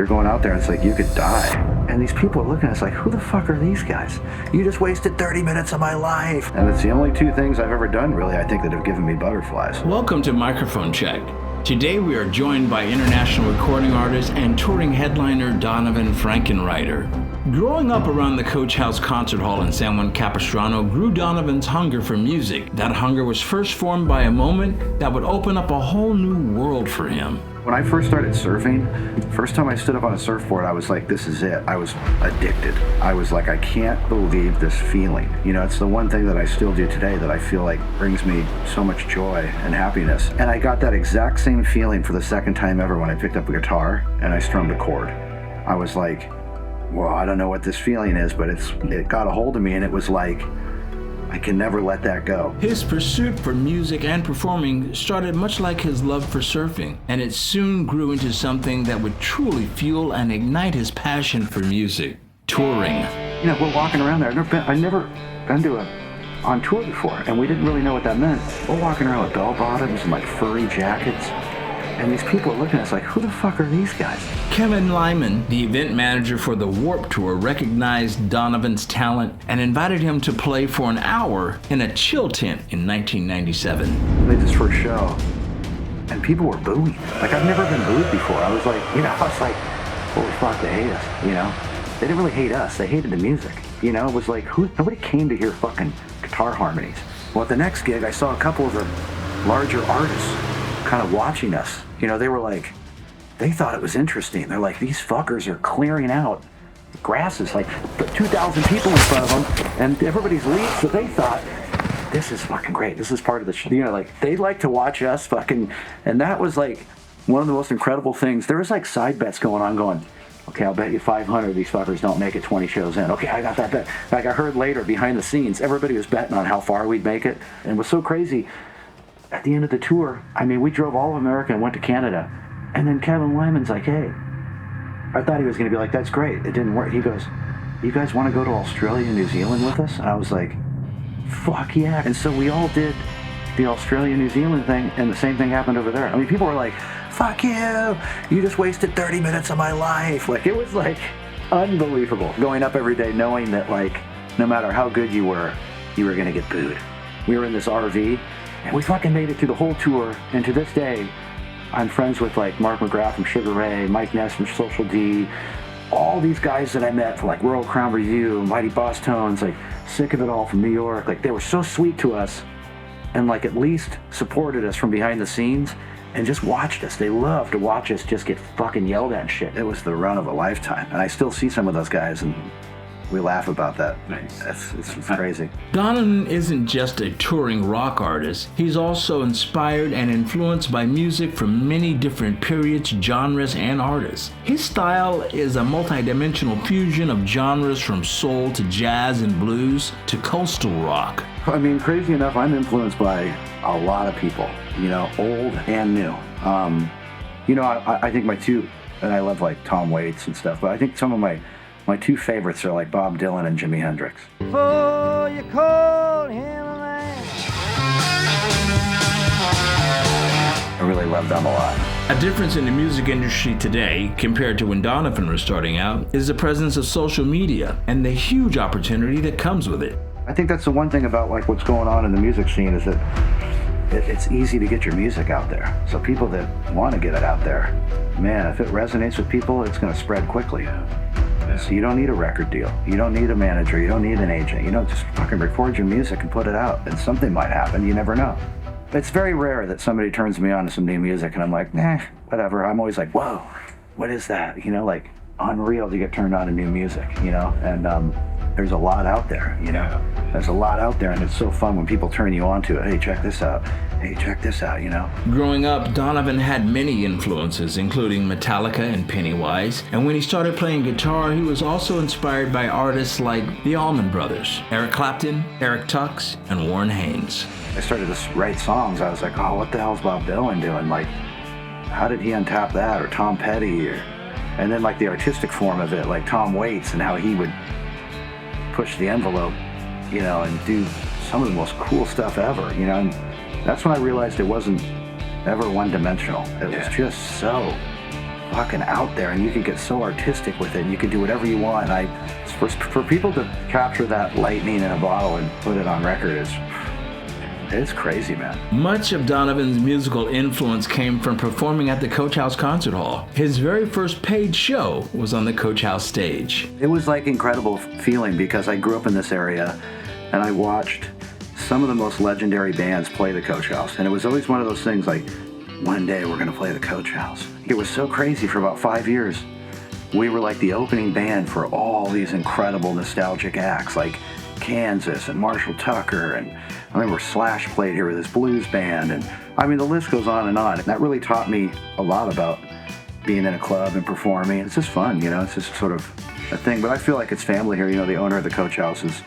You're going out there and it's like you could die. And these people are looking at us like, who the fuck are these guys? You just wasted 30 minutes of my life. And it's the only two things I've ever done, really, I think, that have given me butterflies. Welcome to Microphone Check. Today we are joined by international recording artist and touring headliner Donavon Frankenreiter. Growing up around the Coach House Concert Hall in San Juan Capistrano grew Donavon's hunger for music. That hunger was first formed by a moment that would open up a whole new world for him. When I first started surfing, first time I stood up on a surfboard, I was like, this is it. I was addicted. I was like, I can't believe this feeling. You know, it's the one thing that I still do today that I feel like brings me so much joy and happiness. And I got that exact same feeling for the second time ever when I picked up a guitar and I strummed a chord. I was like, well, I don't know what this feeling is, but it got a hold of me, and it was like, I can never let that go. His pursuit for music and performing started much like his love for surfing, and it soon grew into something that would truly fuel and ignite his passion for music: touring. You know, we're walking around there. I've never been on tour before, and we didn't really know what that meant. We're walking around with bell bottoms and like furry jackets, and these people are looking at us like, who the fuck are these guys? Kevin Lyman, the event manager for the Warped Tour, recognized Donavon's talent and invited him to play for an hour in a chill tent in 1997. They did this first show, and people were booing. Like, I've never been booed before. I was like, holy fuck, they hate us, you know? They didn't really hate us, they hated the music. You know, it was like, nobody came to hear fucking guitar harmonies. Well, at the next gig, I saw a couple of the larger artists kind of watching us. You know, they were like, they thought it was interesting. They're like, these fuckers are clearing out grasses, like 2,000 people in front of them, and everybody's leaving. So they thought, this is fucking great. This is part of the show. You know, like, they like to watch us fucking, and that was like one of the most incredible things. There was like side bets going on, going, okay, I'll bet you 500 these fuckers don't make it 20 shows in. Okay, I got that bet. Like, I heard later behind the scenes, everybody was betting on how far we'd make it, and it was so crazy. At the end of the tour, I mean, we drove all of America and went to Canada. And then Kevin Lyman's like, hey, I thought he was going to be like, that's great. It didn't work. He goes, you guys want to go to Australia and New Zealand with us? And I was like, fuck yeah. And so we all did the Australia, New Zealand thing, and the same thing happened over there. I mean, people were like, fuck you. You just wasted 30 minutes of my life. Like, it was like unbelievable going up every day knowing that, like, no matter how good you were going to get booed. We were in this RV, and we fucking made it through the whole tour, and to this day, I'm friends with like Mark McGrath from Sugar Ray, Mike Ness from Social D, all these guys that I met from like World Crown Review, Mighty Boss Tones, like Sick of It All from New York. Like, they were so sweet to us, and like at least supported us from behind the scenes and just watched us. They loved to watch us just get fucking yelled at and shit. It was the run of a lifetime, and I still see some of those guys and we laugh about that. Nice. It's crazy. Donavon isn't just a touring rock artist. He's also inspired and influenced by music from many different periods, genres, and artists. His style is a multidimensional fusion of genres from soul to jazz and blues to coastal rock. I mean, crazy enough, I'm influenced by a lot of people, you know, old and new. You know, I think my two, and I love like Tom Waits and stuff, but I think some of my two favorites are like Bob Dylan and Jimi Hendrix. Before you call him a man. I really love them a lot. A difference in the music industry today, compared to when Donavon was starting out, is the presence of social media and the huge opportunity that comes with it. I think that's the one thing about like what's going on in the music scene is that it's easy to get your music out there. So people that want to get it out there, man, if it resonates with people, it's going to spread quickly. So you don't need a record deal. You don't need a manager. You don't need an agent. You don't just fucking record your music and put it out, and something might happen. You never know. It's very rare that somebody turns me on to some new music and I'm like, nah, whatever. I'm always like, whoa, what is that? You know, like, unreal to get turned on to new music, you know? And there's a lot out there, you know? There's a lot out there, and it's so fun when people turn you on to it. Hey, check this out. Hey, check this out, you know? Growing up, Donavon had many influences, including Metallica and Pennywise. And when he started playing guitar, he was also inspired by artists like the Allman Brothers, Eric Clapton, Eric Tux, and Warren Haynes. I started to write songs. I was like, oh, what the hell's Bob Dylan doing? Like, how did he untap that? Or Tom Petty? And then like the artistic form of it, like Tom Waits and how he would push the envelope, you know, and do some of the most cool stuff ever, you know? And that's when I realized it wasn't ever one-dimensional. It was just so fucking out there, and you can get so artistic with it, and you can do whatever you want. For people to capture that lightning in a bottle and put it on record it's crazy, man. Much of Donavon's musical influence came from performing at the Coach House Concert Hall. His very first paid show was on the Coach House stage. It was like incredible feeling because I grew up in this area and I watched some of the most legendary bands play the Coach House. And it was always one of those things like, one day we're gonna play the Coach House. It was so crazy for about 5 years. We were like the opening band for all these incredible nostalgic acts like Kansas and Marshall Tucker, and I remember Slash played here with his blues band, and I mean the list goes on. And that really taught me a lot about being in a club and performing. It's just fun, it's just sort of a thing. But I feel like it's family here. The owner of the Coach House has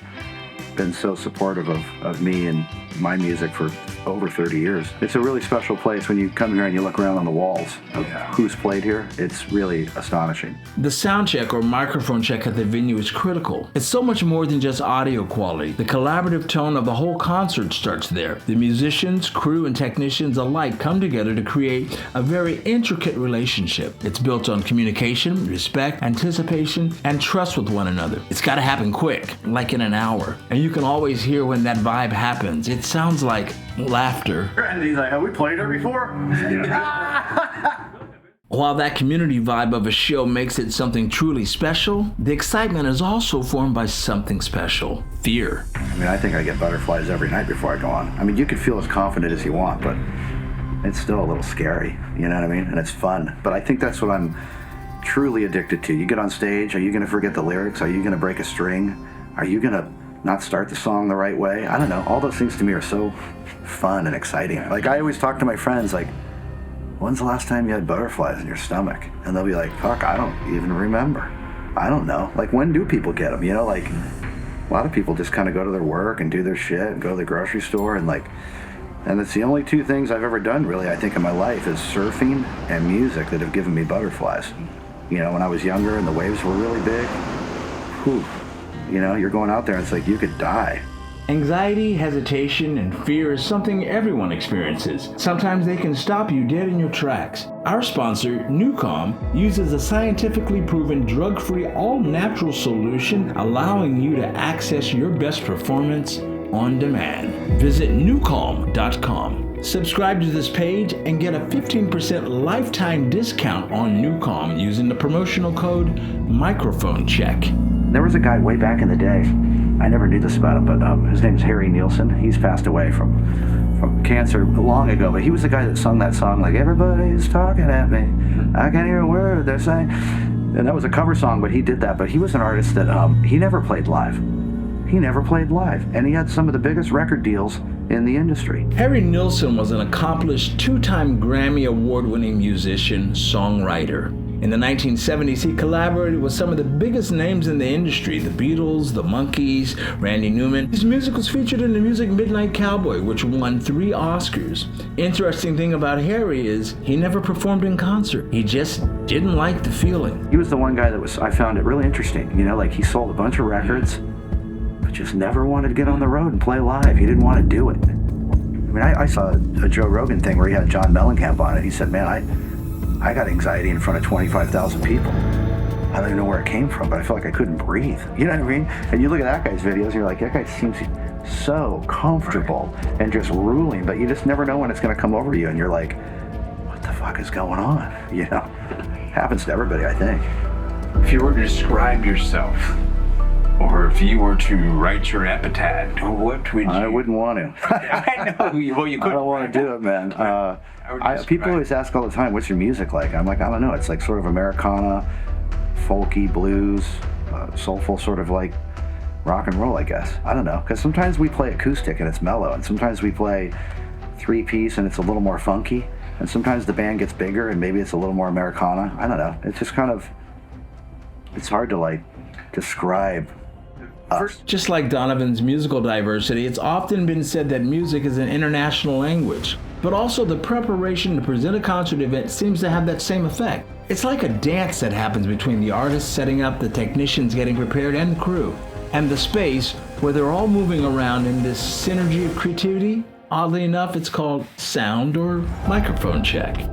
been so supportive of me and my music for over 30 years. It's a really special place when you come here and you look around on the walls of who's played here. It's really astonishing. The sound check or microphone check at the venue is critical. It's so much more than just audio quality. The collaborative tone of the whole concert starts there. The musicians, crew, and technicians alike come together to create a very intricate relationship. It's built on communication, respect, anticipation, and trust with one another. It's got to happen quick, like in an hour. And you can always hear when that vibe happens. It sounds like laughter. And he's like, have we played her before? While that community vibe of a show makes it something truly special, the excitement is also formed by something special: fear. I think I get butterflies every night before I go on. You can feel as confident as you want, but it's still a little scary, you know what I mean? And it's fun. But I think that's what I'm truly addicted to. You get on stage, are you gonna forget the lyrics? Are you gonna break a string? Are you gonna not start the song the right way? I don't know. All those things to me are so fun and exciting. Like, I always talk to my friends, like, when's the last time you had butterflies in your stomach? And they'll be like, fuck, I don't even remember. I don't know. Like, when do people get them? Like, a lot of people just kind of go to their work and do their shit and go to the grocery store and it's the only two things I've ever done, really, I think, in my life is surfing and music that have given me butterflies. When I was younger and the waves were really big, whew. You're going out there and it's like you could die. Anxiety, hesitation, and fear is something everyone experiences. Sometimes they can stop you dead in your tracks. Our sponsor, NuCalm, uses a scientifically proven drug-free, all-natural solution, allowing you to access your best performance on demand. Visit NuCalm.com. Subscribe to this page and get a 15% lifetime discount on NuCalm using the promotional code MicrophoneCheck. There was a guy way back in the day, I never knew this about him, but his name's Harry Nielsen. He's passed away from cancer long ago, but he was the guy that sung that song, like, everybody's talking at me, I can't hear a word they're saying. And that was a cover song, but he did that. But he was an artist that he never played live. He never played live, and he had some of the biggest record deals in the industry. Harry Nielsen was an accomplished two-time Grammy Award-winning musician, songwriter. In the 1970s, he collaborated with some of the biggest names in the industry: the Beatles, the Monkees, Randy Newman. His music was featured in the music Midnight Cowboy, which won 3 Oscars. Interesting thing about Harry is he never performed in concert. He just didn't like the feeling. He was the one guy that I found it really interesting. Like, he sold a bunch of records, but just never wanted to get on the road and play live. He didn't want to do it. I saw a Joe Rogan thing where he had John Mellencamp on it. He said, man, I got anxiety in front of 25,000 people. I don't even know where it came from, but I felt like I couldn't breathe. You know what I mean? And you look at that guy's videos, and you're like, that guy seems so comfortable and just ruling, but you just never know when it's going to come over you, and you're like, what the fuck is going on? Happens to everybody, I think. If you were to describe yourself, or if you were to write your epitaph, what would you... I wouldn't want to. I know. Well, you could. I don't want to do it, man. People always ask all the time, what's your music like? I'm like, I don't know. It's like sort of Americana, folky, blues, soulful, sort of like rock and roll, I guess. I don't know. Because sometimes we play acoustic and it's mellow, and sometimes we play 3-piece and it's a little more funky, and sometimes the band gets bigger and maybe it's a little more Americana. I don't know. It's just kind of, it's hard to describe us. Just like Donavon's musical diversity, it's often been said that music is an international language. But also the preparation to present a concert event seems to have that same effect. It's like a dance that happens between the artists setting up, the technicians getting prepared, and the crew. And the space where they're all moving around in this synergy of creativity. Oddly enough, it's called sound or microphone check.